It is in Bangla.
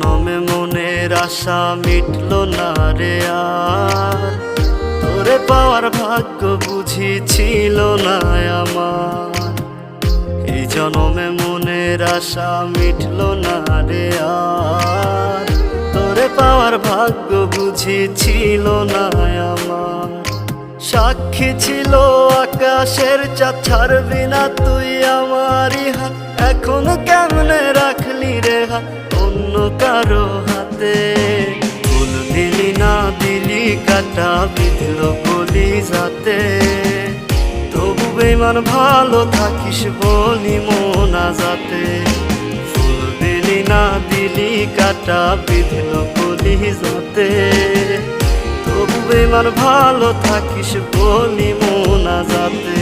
জনমে মনের আশা মিটলো না রে আর, তোরে পাওয়ার ভাগ্য বুঝি ছিল না আমার। এই জনমে মনের আশা মিটলো না রে আর, তোরে পাওয়ার ভাগ্য বুঝি ছিল না আমার। সাক্ষী ছিল আকাশের চাঁদ, ছাড়বি না তুই আমারই হাত। এখন কেমনে রাখলি রে হাত অন্য কারো হাতে? ফুল দিলি না দিলি কাটা বিঁধলো কলি যাতে, তবু বেমান ভালো থাকিস বলি মোনা যাতে। ফুল দিলি না দিলি কাটা বিঁধলো কলি যাতে, তবু বেমান ভালো থাকিস বলি মোনা যাতে।